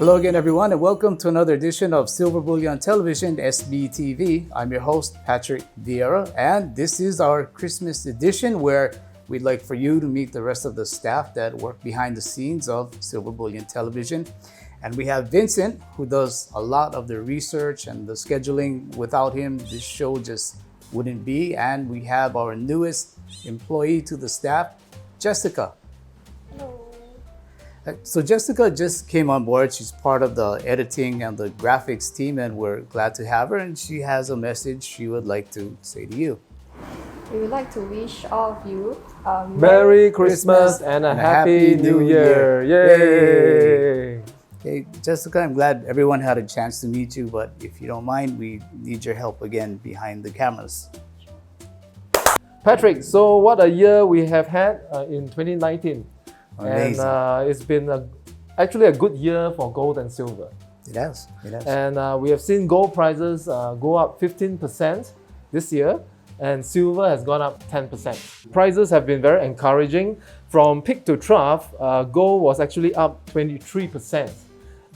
Hello again, everyone, and welcome to another edition of Silver Bullion Television, SBTV. I'm your host, Patrick Vieira, and this is our Christmas edition where we'd like for you to meet the rest of the staff that work behind the scenes of Silver Bullion Television. And we have Vincent, who does a lot of the research and the scheduling. Without him, this show just wouldn't be. And we have our newest employee to the staff, Jessica. Hello. So Jessica just came on board. She's part of the editing and the graphics team, and we're glad to have her. And she has a message she would like to say to you. We would like to wish all of you Merry Christmas and a Happy New Year. Yay! Okay, Jessica, I'm glad everyone had a chance to meet you, but if you don't mind, we need your help again behind the cameras. Patrick, so what a year we have had in 2019. Amazing. And it's been actually a good year for gold and silver. It has. And we have seen gold prices go up 15% this year, and silver has gone up 10%. Prices have been very encouraging. From peak to trough, gold was actually up 23%,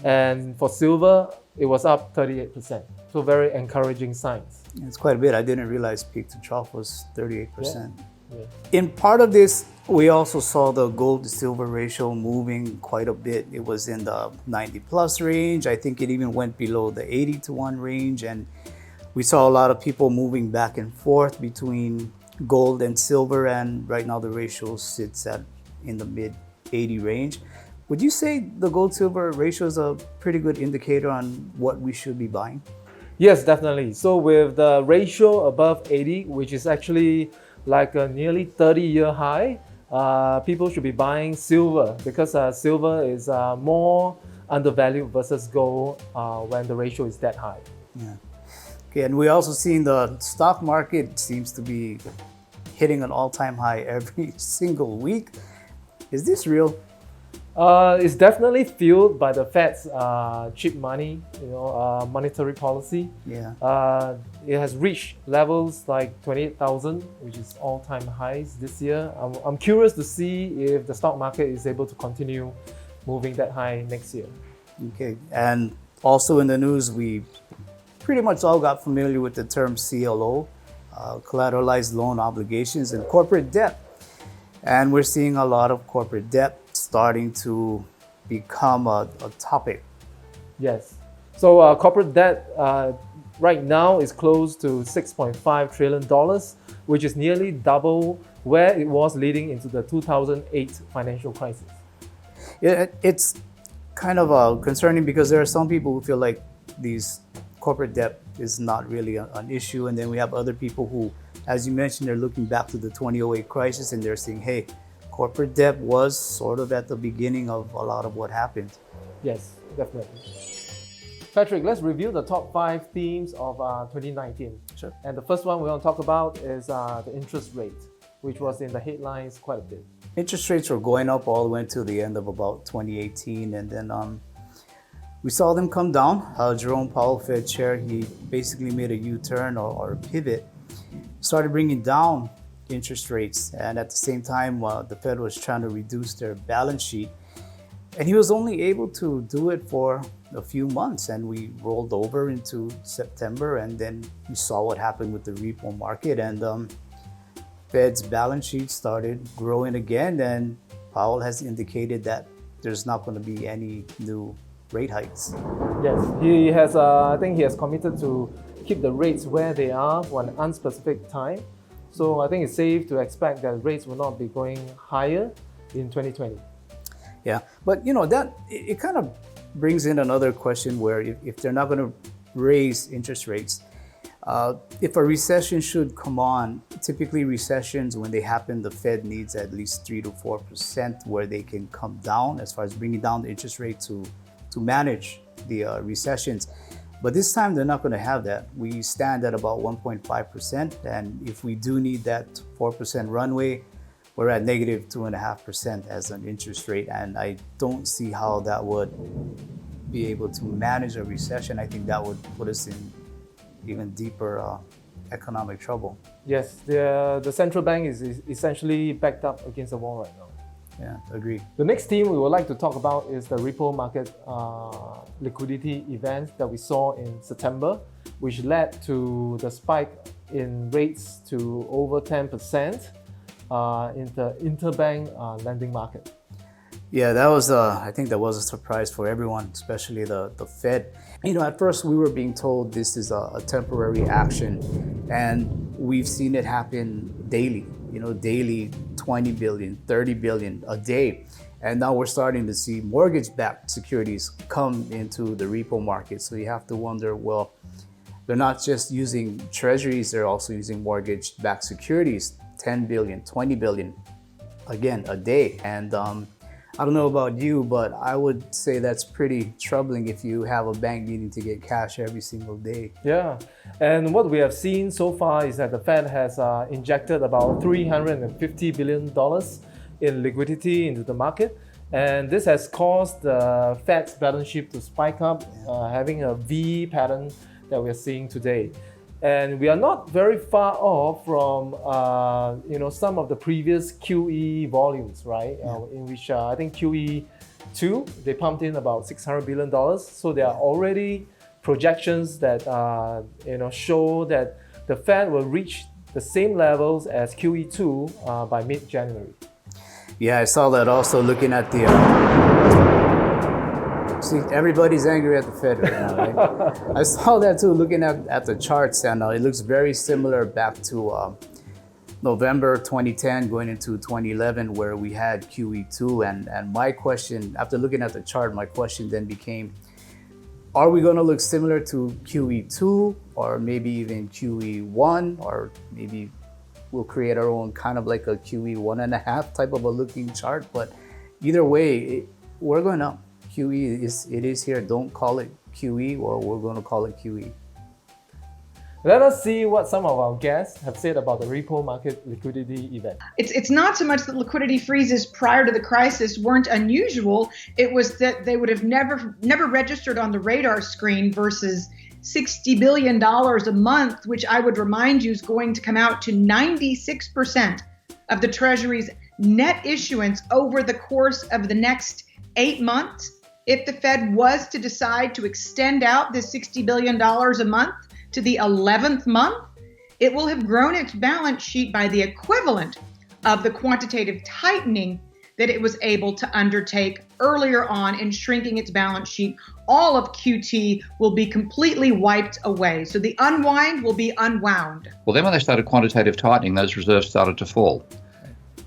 and for silver, it was up 38%. So very encouraging signs. It's quite a bit. I didn't realize peak to trough was 38%. Yeah. In part of this, we also saw the gold to silver ratio moving quite a bit. It was in the 90 plus range. I think it even went below the 80 to 1 range. And we saw a lot of people moving back and forth between gold and silver. And right now the ratio sits at in the mid 80 range. Would you say the gold silver ratio is a pretty good indicator on what we should be buying? Yes, definitely. So with the ratio above 80, which is actually like a nearly 30-year high, people should be buying silver because silver is more undervalued versus gold when the ratio is that high. Yeah. Okay, and we also seen the stock market seems to be hitting an all-time high every single week. Is this real? It's definitely fueled by the Fed's cheap money, monetary policy. Yeah. It has reached levels like 28,000, which is all-time highs this year. I'm curious to see if the stock market is able to continue moving that high next year. Okay, and also in the news, we pretty much all got familiar with the term CLO, collateralized loan obligations and corporate debt. And we're seeing a lot of corporate debt starting to become a topic. Yes. So corporate debt right now is close to $6.5 trillion, which is nearly double where it was leading into the 2008 financial crisis. Yeah, it's kind of concerning because there are some people who feel like these corporate debt is not really an issue. And then we have other people who, as you mentioned, they're looking back to the 2008 crisis and they're saying, hey, corporate debt was sort of at the beginning of a lot of what happened. Yes, definitely. Patrick, let's review the top 5 themes of 2019. Sure. And the first one we want to talk about is the interest rate, which was in the headlines quite a bit. Interest rates were going up all the way to the end of about 2018. And then we saw them come down. Jerome Powell, Fed chair, he basically made a U-turn or a pivot, started bringing down interest rates. And at the same time, the Fed was trying to reduce their balance sheet. And he was only able to do it for a few months. And we rolled over into September. And then we saw what happened with the repo market. And Fed's balance sheet started growing again. And Powell has indicated that there's not going to be any new rate hikes. Yes, he has. I think he has committed to keep the rates where they are for an unspecific time. So I think it's safe to expect that rates will not be going higher in 2020. Yeah, but that it kind of brings in another question where if they're not going to raise interest rates, if a recession should come on, typically recessions, when they happen, the Fed needs at least 3 to 4% where they can come down as far as bringing down the interest rate to manage the recessions. But this time they're not going to have that. We stand at about 1.5%. And if we do need that 4% runway, we're at negative 2.5% as an interest rate. And I don't see how that would be able to manage a recession. I think that would put us in even deeper economic trouble. Yes, the central bank is essentially backed up against the wall right now. Yeah, agree. The next theme we would like to talk about is the repo market liquidity event that we saw in September, which led to the spike in rates to over 10% in the interbank lending market. Yeah, that was I think that was a surprise for everyone, especially the Fed. At first we were being told this is a temporary action, and we've seen it happen daily. Daily 20 billion, 30 billion a day. And now we're starting to see mortgage-backed securities come into the repo market. So you have to wonder, well, they're not just using treasuries, they're also using mortgage-backed securities, 10 billion, 20 billion, again, a day. And I don't know about you, but I would say that's pretty troubling if you have a bank needing to get cash every single day. Yeah, and what we have seen so far is that the Fed has injected about $350 billion in liquidity into the market. And this has caused the Fed's balance sheet to spike up, having a V pattern that we're seeing today. And we are not very far off from some of the previous QE volumes, right? In which I think QE2, they pumped in about $600 billion. So there are already projections that show that the Fed will reach the same levels as QE2 by mid-January. Yeah, I saw that also looking at the... See, everybody's angry at the Fed right now, right? I saw that too, looking at the charts, and it looks very similar back to November 2010 going into 2011, where we had QE2. And my question, after looking at the chart, my question then became, are we going to look similar to QE2 or maybe even QE1, or maybe we'll create our own kind of like a QE 1.5 type of a looking chart? But either way, we're going up. QE is here. Don't call it QE, or we're going to call it QE. Let us see what some of our guests have said about the repo market liquidity event. It's not so much that liquidity freezes prior to the crisis weren't unusual. It was that they would have never registered on the radar screen versus $60 billion a month, which I would remind you is going to come out to 96% of the Treasury's net issuance over the course of the next 8 months. If the Fed was to decide to extend out this $60 billion a month to the 11th month, it will have grown its balance sheet by the equivalent of the quantitative tightening that it was able to undertake earlier on in shrinking its balance sheet. All of QT will be completely wiped away. So the unwind will be unwound. Well, then when they started quantitative tightening, those reserves started to fall.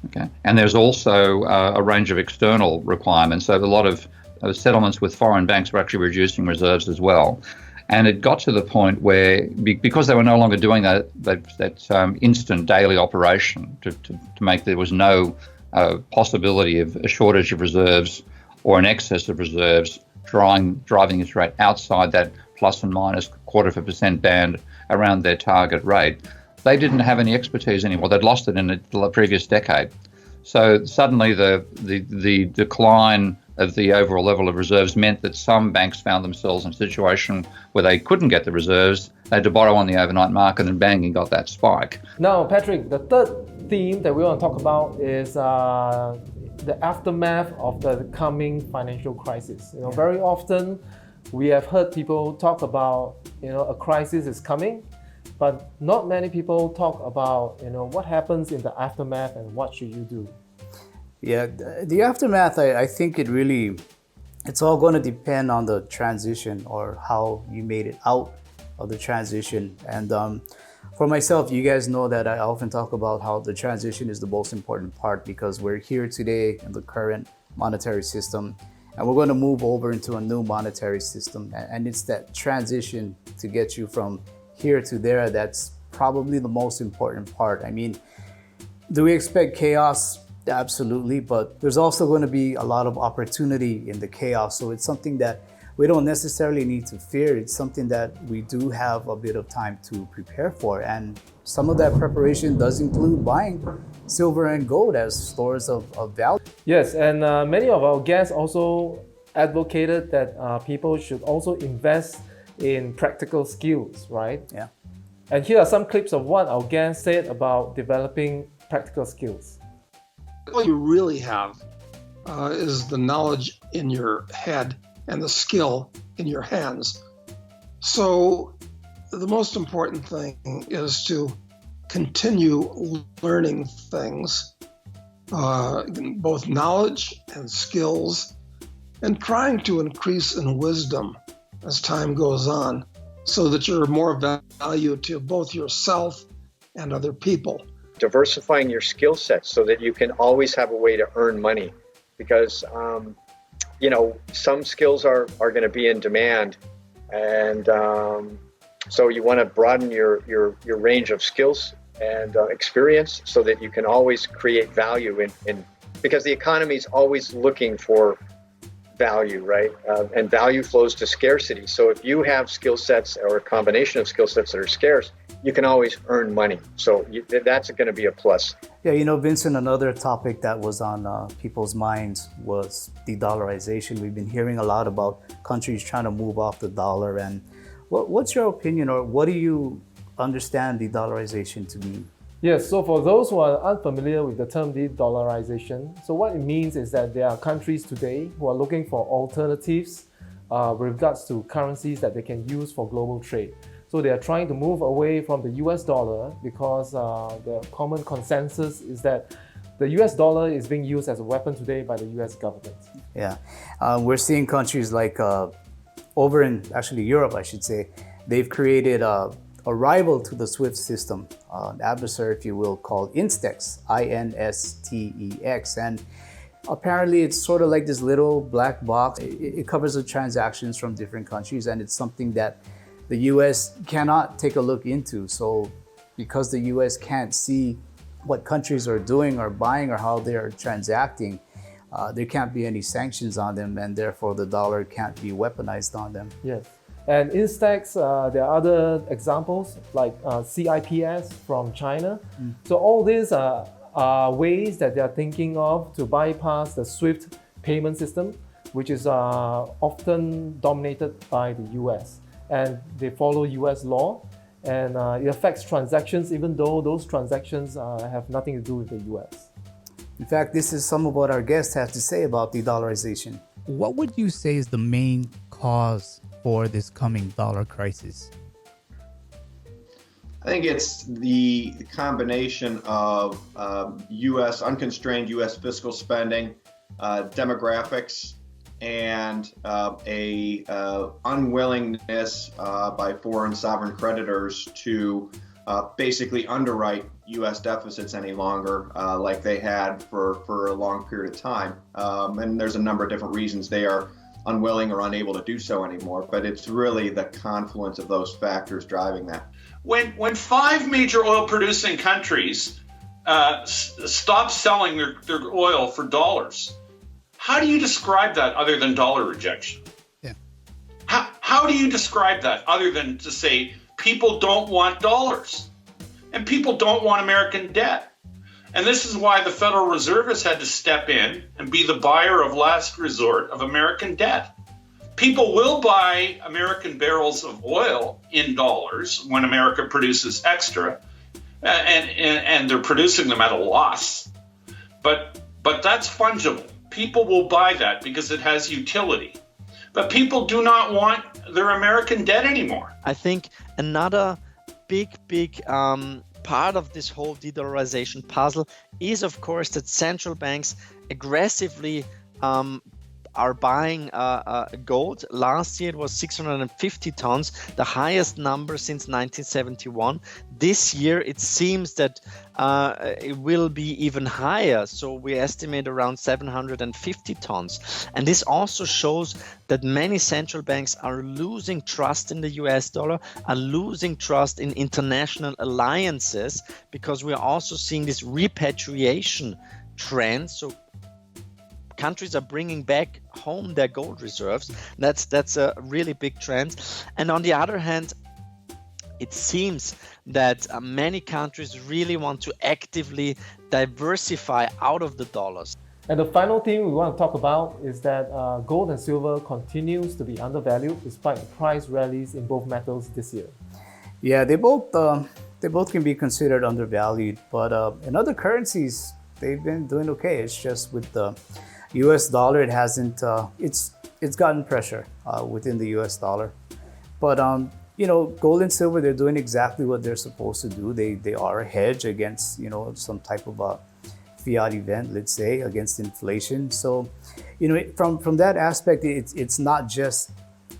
Okay, and there's also a range of external requirements. So a lot of settlements with foreign banks were actually reducing reserves as well. And it got to the point where, because they were no longer doing that instant daily operation to make there was no possibility of a shortage of reserves or an excess of reserves driving this rate outside that plus and minus 0.25% band around their target rate, they didn't have any expertise anymore. They'd lost it in the previous decade. So suddenly the decline of the overall level of reserves meant that some banks found themselves in a situation where they couldn't get the reserves. They had to borrow on the overnight market, and bang, you got that spike. Now, Patrick, the third theme that we want to talk about is the aftermath of the coming financial crisis. Very often we have heard people talk about, a crisis is coming, but not many people talk about, what happens in the aftermath and what should you do. Yeah, the aftermath, I think it's all going to depend on the transition or how you made it out of the transition. And for myself, you guys know that I often talk about how the transition is the most important part, because we're here today in the current monetary system, and we're going to move over into a new monetary system. And it's that transition to get you from here to there that's probably the most important part. I mean, do we expect chaos? Absolutely, but there's also going to be a lot of opportunity in the chaos. So it's something that we don't necessarily need to fear. It's something that we do have a bit of time to prepare for. And some of that preparation does include buying silver and gold as stores of value. Yes, and many of our guests also advocated that people should also invest in practical skills, right? Yeah. And here are some clips of what our guests said about developing practical skills. All you really have is the knowledge in your head and the skill in your hands. So the most important thing is to continue learning things, both knowledge and skills, and trying to increase in wisdom as time goes on so that you're more value to both yourself and other people. Diversifying your skill sets so that you can always have a way to earn money, because some skills are going to be in demand, and so you want to broaden your range of skills and experience so that you can always create value in because the economy is always looking for value, right? And value flows to scarcity. So if you have skill sets or a combination of skill sets that are scarce, you can always earn money. So that's going to be a plus. Yeah, Vincent, another topic that was on people's minds was de-dollarization. We've been hearing a lot about countries trying to move off the dollar. And what's your opinion, or what do you understand de-dollarization to mean? Yes, so for those who are unfamiliar with the term de-dollarization, so what it means is that there are countries today who are looking for alternatives with regards to currencies that they can use for global trade. So they are trying to move away from the US dollar because the common consensus is that the US dollar is being used as a weapon today by the US government. Yeah, we're seeing countries like over in actually Europe, I should say, they've created a rival to the SWIFT system, an adversary, if you will, called Instex, INSTEX. And apparently it's sort of like this little black box. It covers the transactions from different countries, and it's something that the US cannot take a look into. So because the US can't see what countries are doing or buying or how they're transacting, there can't be any sanctions on them, and therefore the dollar can't be weaponized on them. Yes. And Instex, there are other examples like CIPS from China. So all these are ways that they are thinking of to bypass the SWIFT payment system, which is often dominated by the US. And they follow US law, and it affects transactions even though those transactions have nothing to do with the US. In fact, this is some of what our guest has to say about de-dollarization. What would you say is the main cause for this coming dollar crisis? I think it's the combination of unconstrained U.S. fiscal spending, demographics, and a unwillingness by foreign sovereign creditors to basically underwrite U.S. deficits any longer, like they had for a long period of time. And there's a number of different reasons they are unwilling or unable to do so anymore, but it's really the confluence of those factors driving that. When 5 major oil producing countries stop selling their oil for dollars, how do you describe that other than dollar rejection? Yeah. How do you describe that other than to say people don't want dollars and people don't want American debt? And this is why the Federal Reserve has had to step in and be the buyer of last resort of American debt. People will buy American barrels of oil in dollars when America produces extra, and they're producing them at a loss. But that's fungible. People will buy that because it has utility. But people do not want their American debt anymore. I think another big part of this whole de-dollarization puzzle is, of course, that central banks aggressively are buying gold. Last year it was 650 tons, the highest number since 1971. This year it seems that it will be even higher. So we estimate around 750 tons. And this also shows that many central banks are losing trust in the US dollar, are losing trust in international alliances, because we are also seeing this repatriation trend. So countries are bringing back home their gold reserves. That's a really big trend. And on the other hand, it seems that many countries really want to actively diversify out of the dollars. And the final thing we want to talk about is that gold and silver continues to be undervalued despite price rallies in both metals this year. Yeah, they both can be considered undervalued, but in other currencies, they've been doing okay. It's just with the U.S. dollar, it hasn't. It's gotten pressure within the U.S. dollar, but gold and silver, they're doing exactly what they're supposed to do. They are a hedge against some type of a fiat event, let's say, against inflation. So, from that aspect, it's not just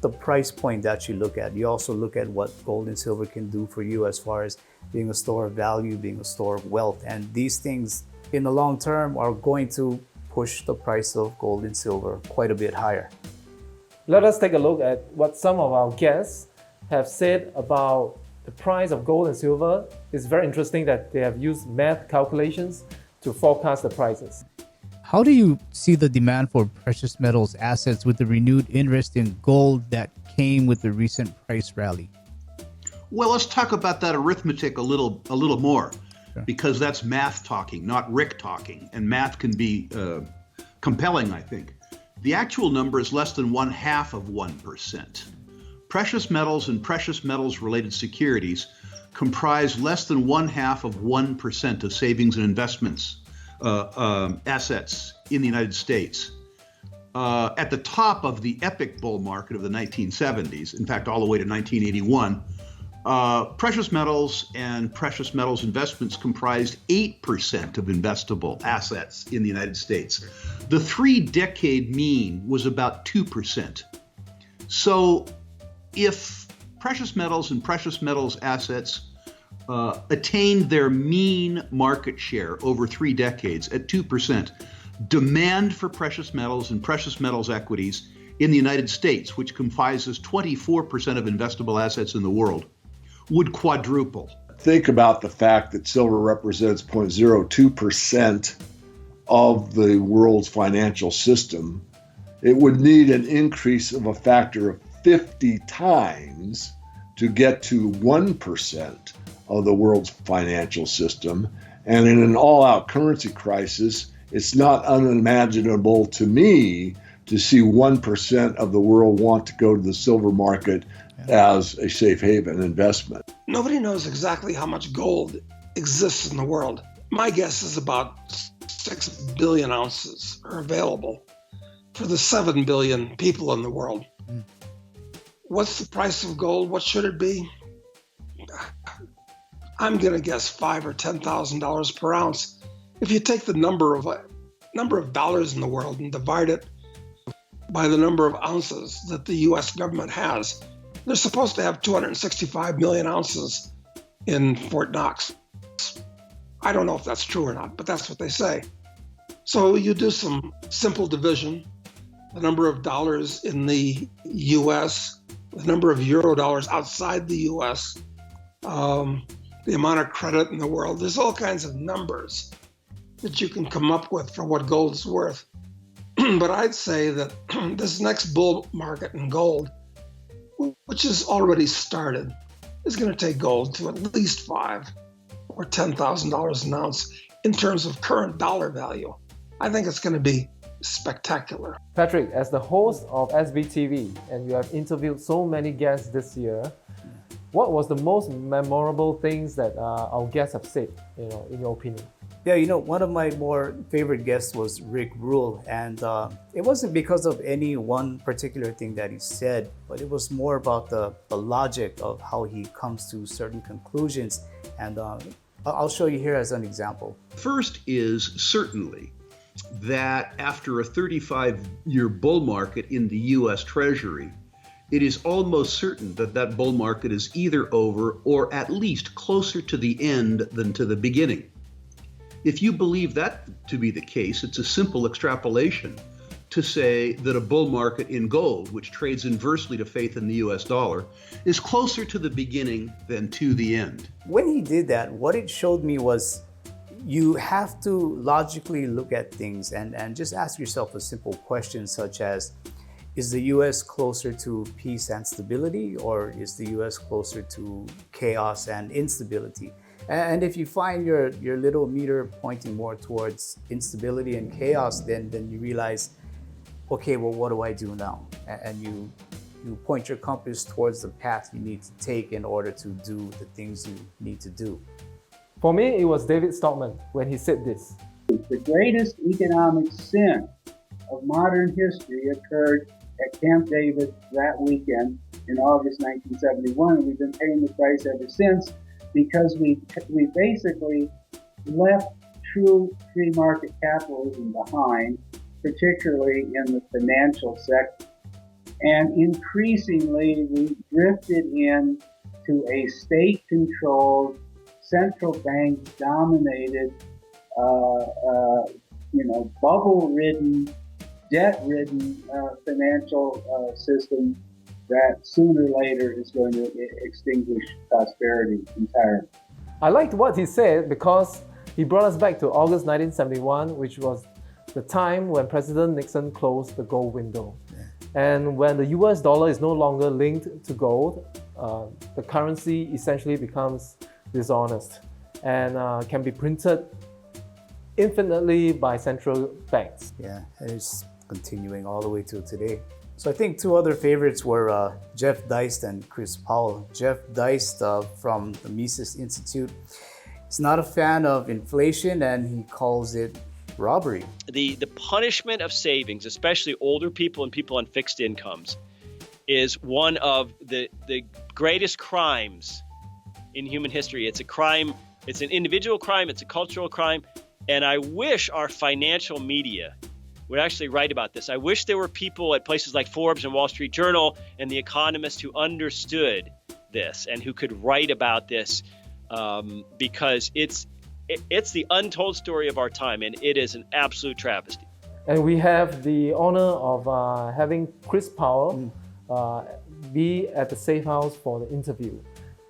the price point that you look at. You also look at what gold and silver can do for you as far as being a store of value, being a store of wealth. And these things in the long term are going to push the price of gold and silver quite a bit higher. Let us take a look at what some of our guests have said about the price of gold and silver. It's very interesting that they have used math calculations to forecast the prices. How do you see the demand for precious metals assets with the renewed interest in gold that came with the recent price rally? Well, let's talk about that arithmetic a little more, Sure. because that's math talking, not Rick talking, and math can be compelling, I think. The actual number is less than 0.5%. Precious metals and precious metals related securities comprise less than 0.5% of savings and investments assets in the United States. At the top of the epic bull market of the 1970s, in fact, all the way to 1981, precious metals and precious metals investments comprised 8% of investable assets in the United States. The 3-decade mean was about 2%. So if precious metals and precious metals assets attained their mean market share over 3 decades at 2%, demand for precious metals and precious metals equities in the United States, which comprises 24% of investable assets in the world, would quadruple. Think about the fact that silver represents 0.02% of the world's financial system. It would need an increase of a factor of 50 times to get to 1% of the world's financial system. And in an all-out currency crisis, it's not unimaginable to me to see 1% of the world want to go to the silver market as a safe haven investment. Nobody knows exactly how much gold exists in the world. My guess is about 6 billion ounces are available for the 7 billion people in the world. What's the price of gold? What should it be? I'm going to guess $5,000 or $10,000 per ounce. If you take the number of dollars in the world and divide it by the number of ounces that the U.S. government has, they're supposed to have 265 million ounces in Fort Knox. I don't know if that's true or not, but that's what they say. So you do some simple division, the number of dollars in the U.S., the number of euro dollars outside the U.S., the amount of credit in the world. There's all kinds of numbers that you can come up with for what gold is worth. But I'd say that this next bull market in gold, which has already started, is going to take gold to at least $5,000 or $10,000 an ounce in terms of current dollar value. I think it's going to be spectacular. Patrick, as the host of SBTV, and you have interviewed so many guests this year, what was the most memorable things that our guests have said, in your opinion? Yeah, one of my more favorite guests was Rick Rule, and it wasn't because of any one particular thing that he said, but it was more about the logic of how he comes to certain conclusions, and I'll show you here as an example. First is certainly that after a 35-year bull market in the U.S. Treasury, it is almost certain that that bull market is either over or at least closer to the end than to the beginning. If you believe that to be the case, it's a simple extrapolation to say that a bull market in gold, which trades inversely to faith in the US dollar, is closer to the beginning than to the end. When he did that, what it showed me was you have to logically look at things and just ask yourself a simple question such as, is the US closer to peace and stability, or is the US closer to chaos and instability? And if you find your little meter pointing more towards instability and chaos, then you realize, okay, well, what do I do now? And you point your compass towards the path you need to take in order to do the things you need to do. For me, it was David Stockman when he said this. The greatest economic sin of modern history occurred at Camp David that weekend in August 1971, and we've been paying the price ever since because we basically left true free market capitalism behind, particularly in the financial sector. And increasingly, we drifted into a state-controlled, central bank-dominated, bubble-ridden, debt-ridden financial system that sooner or later is going to extinguish prosperity entirely. I liked what he said because he brought us back to August 1971, which was the time when President Nixon closed the gold window. And when the US dollar is no longer linked to gold, the currency essentially becomes dishonest and can be printed infinitely by central banks. Yeah, and it's continuing all the way to today. So I think two other favorites were Jeff Deist and Chris Powell. Jeff Deist from the Mises Institute is not a fan of inflation and he calls it robbery. The punishment of savings, especially older people and people on fixed incomes, is one of the greatest crimes in human history. It's a crime, it's an individual crime, it's a cultural crime, and I wish our financial media would actually write about this. I wish there were people at places like Forbes and Wall Street Journal and The Economist who understood this and who could write about this because it's the untold story of our time, and it is an absolute travesty. And we have the honor of having Chris Powell be at the Safe House for the interview.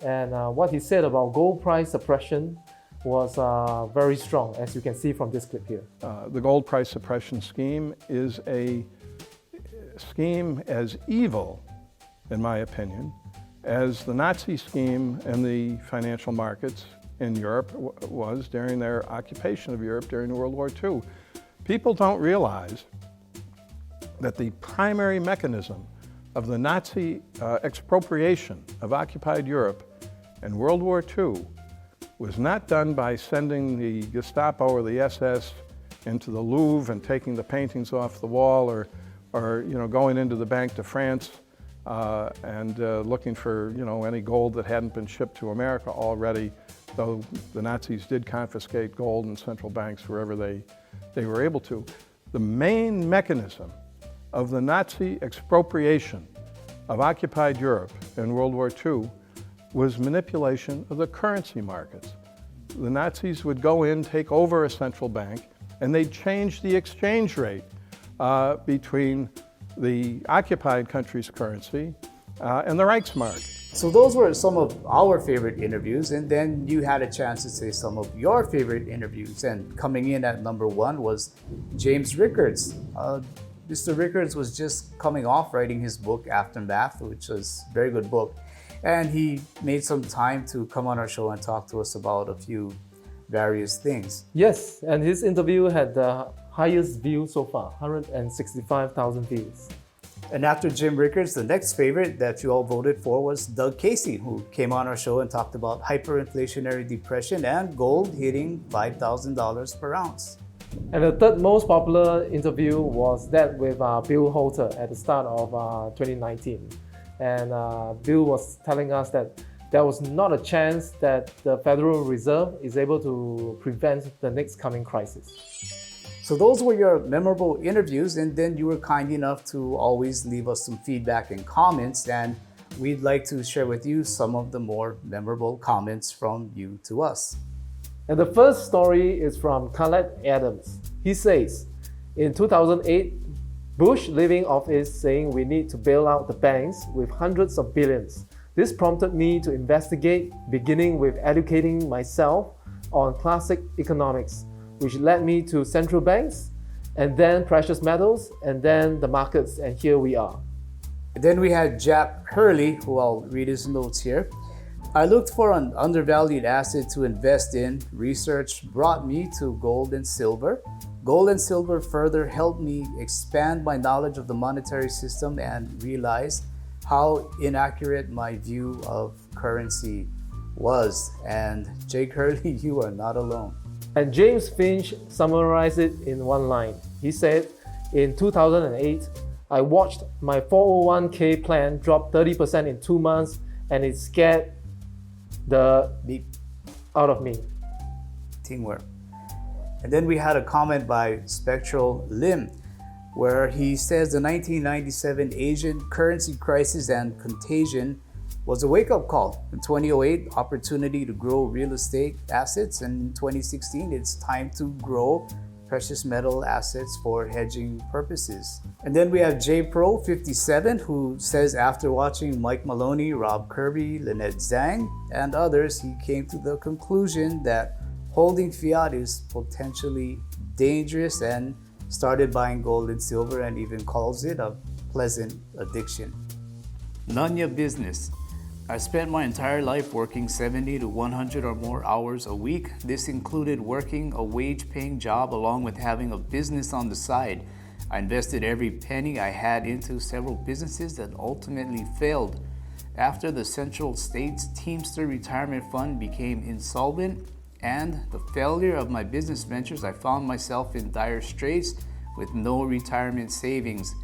And what he said about gold price suppression was very strong, as you can see from this clip here. The gold price suppression scheme is a scheme as evil, in my opinion, as the Nazi scheme and the financial markets in Europe was during their occupation of Europe during World War II. People don't realize that the primary mechanism of the Nazi expropriation of occupied Europe in World War II was not done by sending the Gestapo or the SS into the Louvre and taking the paintings off the wall, or going into the Bank de France and looking for any gold that hadn't been shipped to America already, though the Nazis did confiscate gold in central banks wherever they were able to. The main mechanism of the Nazi expropriation of occupied Europe in World War II was manipulation of the currency markets. The Nazis would go in, take over a central bank, and they'd change the exchange rate between the occupied country's currency and the Reichsmark. So those were some of our favorite interviews, and then you had a chance to say some of your favorite interviews. And coming in at number one was James Rickards. Mr. Rickards was just coming off writing his book Aftermath, which was a very good book. And he made some time to come on our show and talk to us about a few various things. Yes, and his interview had the highest view so far, 165,000 views. And after Jim Rickards, the next favorite that you all voted for was Doug Casey, who came on our show and talked about hyperinflationary depression and gold hitting $5,000 per ounce. And the third most popular interview was that with Bill Holter at the start of 2019. And Bill was telling us that there was not a chance that the Federal Reserve is able to prevent the next coming crisis. So those were your memorable interviews, and then you were kind enough to always leave us some feedback and comments, and we'd like to share with you some of the more memorable comments from you to us. And the first story is from Khaled Adams. He says, in 2008, Bush leaving office saying we need to bail out the banks with hundreds of billions. This prompted me to investigate, beginning with educating myself on classic economics, which led me to central banks, and then precious metals, and then the markets, and here we are. Then we had Jack Hurley, who I'll read his notes here. I looked for an undervalued asset to invest in. Research brought me to gold and silver. Gold and silver further helped me expand my knowledge of the monetary system and realize how inaccurate my view of currency was. And Jake Hurley, you are not alone. And James Finch summarized it in one line. He said, In 2008, I watched my 401k plan drop 30% in 2 months, and it scared the beep out of me. Teamwork. And then we had a comment by Spectral Lim, where he says the 1997 Asian currency crisis and contagion was a wake-up call. In 2008, opportunity to grow real estate assets, and in 2016, it's time to grow precious metal assets for hedging purposes. And then we have JPro57, who says after watching Mike Maloney, Rob Kirby, Lynette Zhang, and others, he came to the conclusion that holding fiat is potentially dangerous and started buying gold and silver, and even calls it a pleasant addiction. None your business. I spent my entire life working 70 to 100 or more hours a week. This included working a wage-paying job along with having a business on the side. I invested every penny I had into several businesses that ultimately failed. After the Central States Teamster Retirement Fund became insolvent and the failure of my business ventures, I found myself in dire straits with no retirement savings.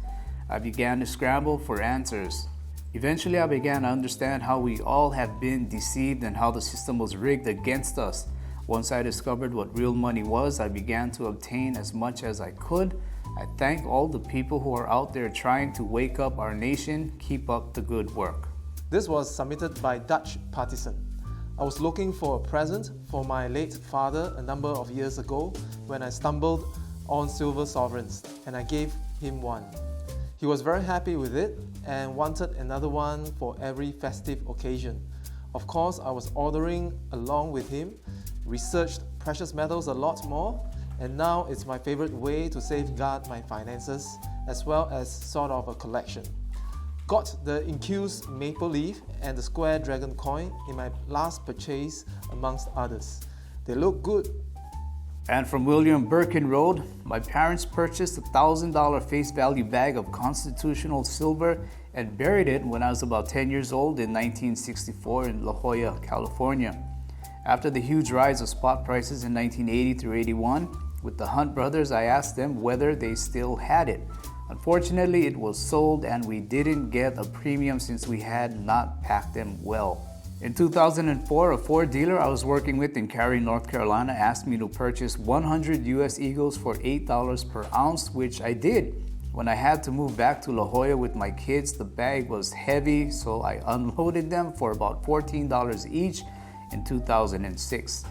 I began to scramble for answers. Eventually, I began to understand how we all have been deceived and how the system was rigged against us. Once I discovered what real money was, I began to obtain as much as I could. I thank all the people who are out there trying to wake up our nation. Keep up the good work. This was submitted by Dutch Partisan. I was looking for a present for my late father a number of years ago when I stumbled on silver sovereigns, and I gave him one. He was very happy with it and wanted another one for every festive occasion. Of course, I was ordering along with him, researched precious metals a lot more, and now it's my favorite way to safeguard my finances as well as sort of a collection. Got the infused maple leaf and the square dragon coin in my last purchase amongst others. They look good. And from William Birkin Road, my parents purchased a $1,000 face value bag of constitutional silver and buried it when I was about 10 years old in 1964 in La Jolla, California. After the huge rise of spot prices in 1980 through 81, with the Hunt brothers, I asked them whether they still had it. Unfortunately, it was sold and we didn't get a premium since we had not packed them well. In 2004, a Ford dealer I was working with in Cary, North Carolina asked me to purchase 100 US Eagles for $8 per ounce, which I did. When I had to move back to La Jolla with my kids, the bag was heavy, so I unloaded them for about $14 each in 2006.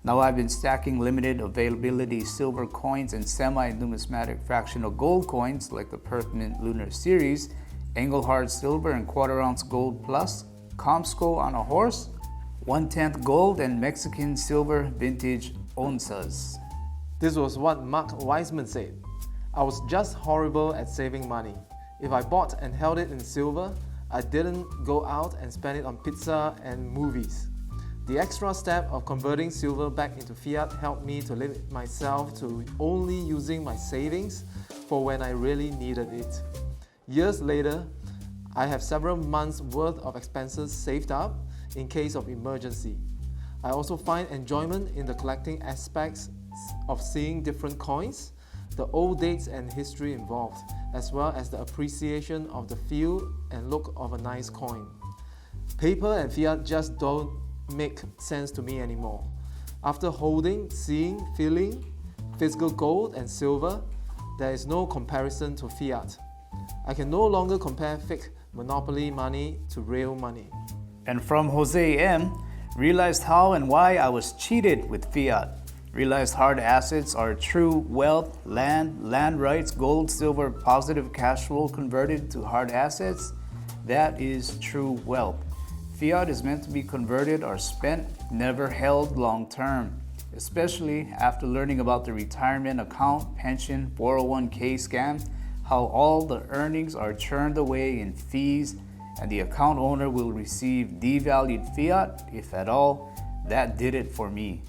Now I've been stacking limited availability silver coins and semi-numismatic fractional gold coins like the Perthman Lunar Series, Engelhard Silver and Quarter Ounce Gold Plus, Comsco on a horse, 1/10 gold, and Mexican silver vintage onzas. This was what Mark Wiseman said. I was just horrible at saving money. If I bought and held it in silver, I didn't go out and spend it on pizza and movies. The extra step of converting silver back into fiat helped me to limit myself to only using my savings for when I really needed it. Years later, I have several months worth of expenses saved up in case of emergency. I also find enjoyment in the collecting aspects of seeing different coins, the old dates and history involved, as well as the appreciation of the feel and look of a nice coin. Paper and fiat just don't make sense to me anymore. After holding, seeing, feeling physical gold and silver, there is no comparison to fiat. I can no longer compare fake monopoly money to real money. And from Jose M, realized how and why I was cheated with fiat. Realized hard assets are true wealth, land rights, gold, silver, positive cash flow converted to hard assets. That is true wealth. Fiat is meant to be converted or spent, never held long term. Especially after learning about the retirement account, pension, 401k scam, how all the earnings are churned away in fees and the account owner will receive devalued fiat, if at all. That did it for me.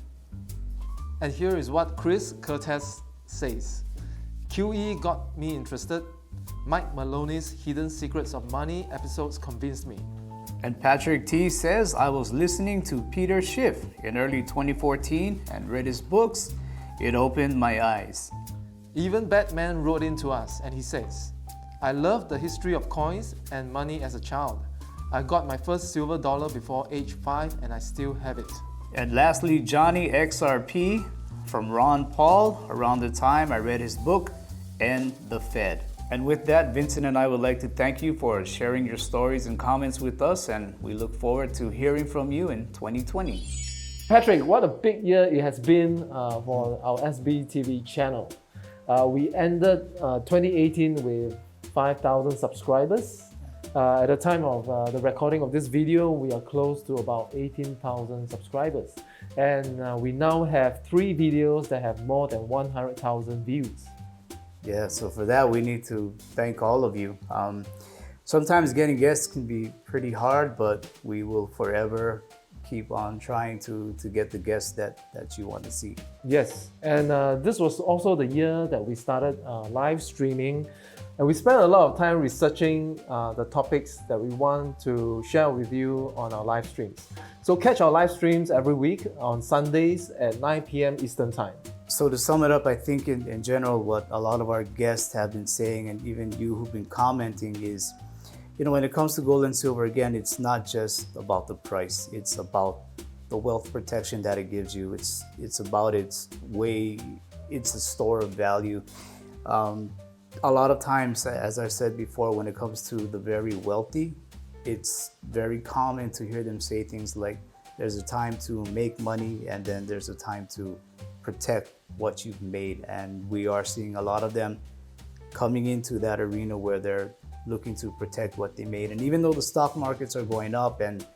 And here is what Chris Curtis says. QE got me interested. Mike Maloney's Hidden Secrets of Money episodes convinced me. And Patrick T says, I was listening to Peter Schiff in early 2014 and read his books. It opened my eyes. Even Batman wrote into us and he says, I loved the history of coins and money as a child. I got my first silver dollar before age 5 and I still have it. And lastly, Johnny XRP from Ron Paul. Around the time I read his book, End the Fed. And with that, Vincent and I would like to thank you for sharing your stories and comments with us, and we look forward to hearing from you in 2020. Patrick, what a big year it has been for our SBTV channel. We ended 2018 with 5,000 subscribers. At the time of the recording of this video, we are close to about 18,000 subscribers. And we now have 3 videos that have more than 100,000 views. Yeah, so for that, we need to thank all of you. Sometimes getting guests can be pretty hard, but we will forever keep on trying to get the guests that you want to see. Yes, and this was also the year that we started live streaming, and we spent a lot of time researching the topics that we want to share with you on our live streams. So catch our live streams every week on Sundays at 9 p.m. Eastern Time. So to sum it up, I think in general, what a lot of our guests have been saying, and even you who've been commenting, is, you know, when it comes to gold and silver, again, it's not just about the price. It's about the wealth protection that it gives you. It's about its way. It's a store of value. A lot of times, as I said before, when it comes to the very wealthy, it's very common to hear them say things like, there's a time to make money, and then there's a time to protect what you've made. And we are seeing a lot of them coming into that arena where they're looking to protect what they made. And even though the stock markets are going up, and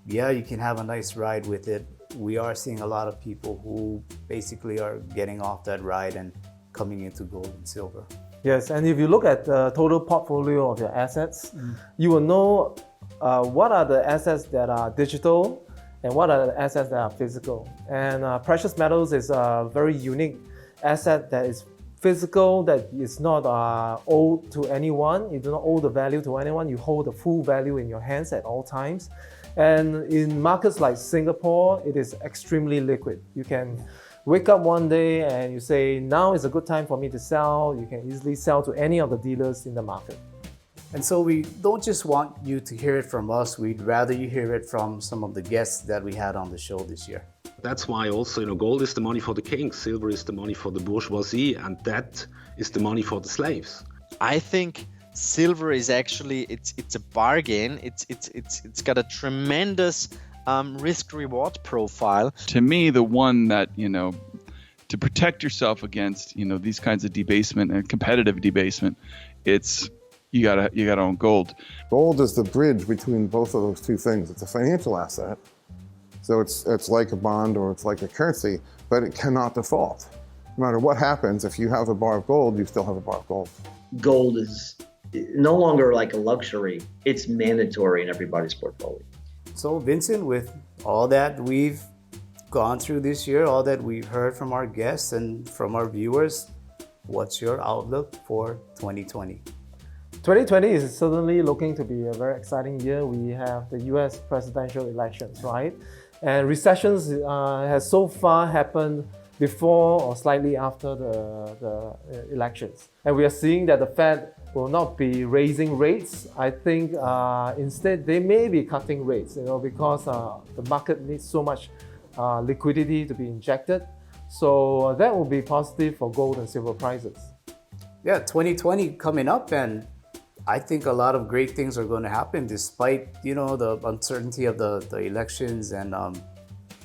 yeah, you can have a nice ride with it, we are seeing a lot of people who basically are getting off that ride and coming into gold and silver. Yes, and if you look at the total portfolio of your assets, you will know what are the assets that are digital and what are the assets that are physical. And precious metals is a very unique asset that is physical, that is not owed to anyone. You do not owe the value to anyone. You hold the full value in your hands at all times. And in markets like Singapore, it is extremely liquid. You can wake up one day and you say, now is a good time for me to sell. You can easily sell to any of the dealers in the market. And so we don't just want you to hear it from us, we'd rather you hear it from some of the guests that we had on the show this year. That's why also, gold is the money for the kings, silver is the money for the bourgeoisie, and that is the money for the slaves. I think silver is actually, it's a bargain. It's got a tremendous risk-reward profile. To me, the one that, to protect yourself against, these kinds of debasement and competitive debasement, it's you gotta own gold. Gold is the bridge between both of those two things. It's a financial asset, so it's like a bond or it's like a currency, but it cannot default. No matter what happens, if you have a bar of gold, you still have a bar of gold. Gold is no longer like a luxury. It's mandatory in everybody's portfolio. So Vincent, with all that we've gone through this year, all that we've heard from our guests and from our viewers, what's your outlook for 2020? 2020 is certainly looking to be a very exciting year. We have the US presidential elections, right? And recessions has so far happened before or slightly after the elections. And we are seeing that the Fed will not be raising rates. I think instead they may be cutting rates, because the market needs so much liquidity to be injected. So that will be positive for gold and silver prices. Yeah, 2020 coming up, and I think a lot of great things are going to happen despite, the uncertainty of the elections and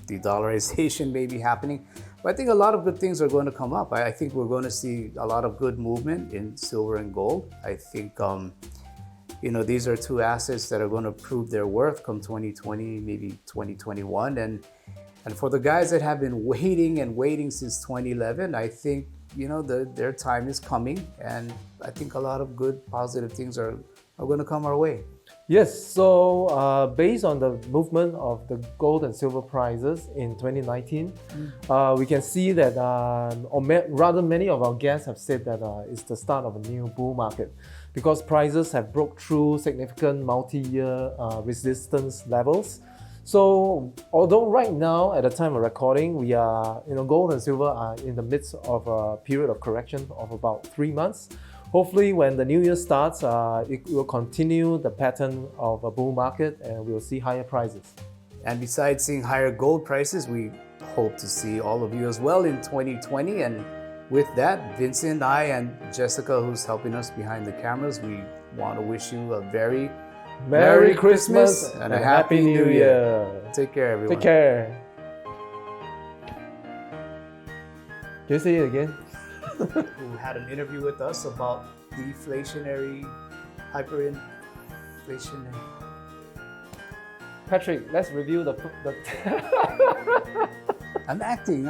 de-dollarization may be happening. But I think a lot of good things are going to come up. I think we're going to see a lot of good movement in silver and gold. I think, these are two assets that are going to prove their worth come 2020, maybe 2021. And for the guys that have been waiting since 2011, I think, their time is coming. And I think a lot of good, positive things are going to come our way. Yes, so based on the movement of the gold and silver prices in 2019, we can see that, rather many of our guests have said that it's the start of a new bull market because prices have broke through significant multi-year resistance levels. So although right now at the time of recording, we are, gold and silver are in the midst of a period of correction of about 3 months. Hopefully when the new year starts, it will continue the pattern of a bull market and we'll see higher prices. And besides seeing higher gold prices, we hope to see all of you as well in 2020. And with that, Vincent, I, and Jessica, who's helping us behind the cameras, we want to wish you a very Merry Christmas and a Happy New Year. Take care, everyone. Take care. Can you say it again? Who had an interview with us about deflationary, hyperinflationary. Patrick, let's review the I'm acting.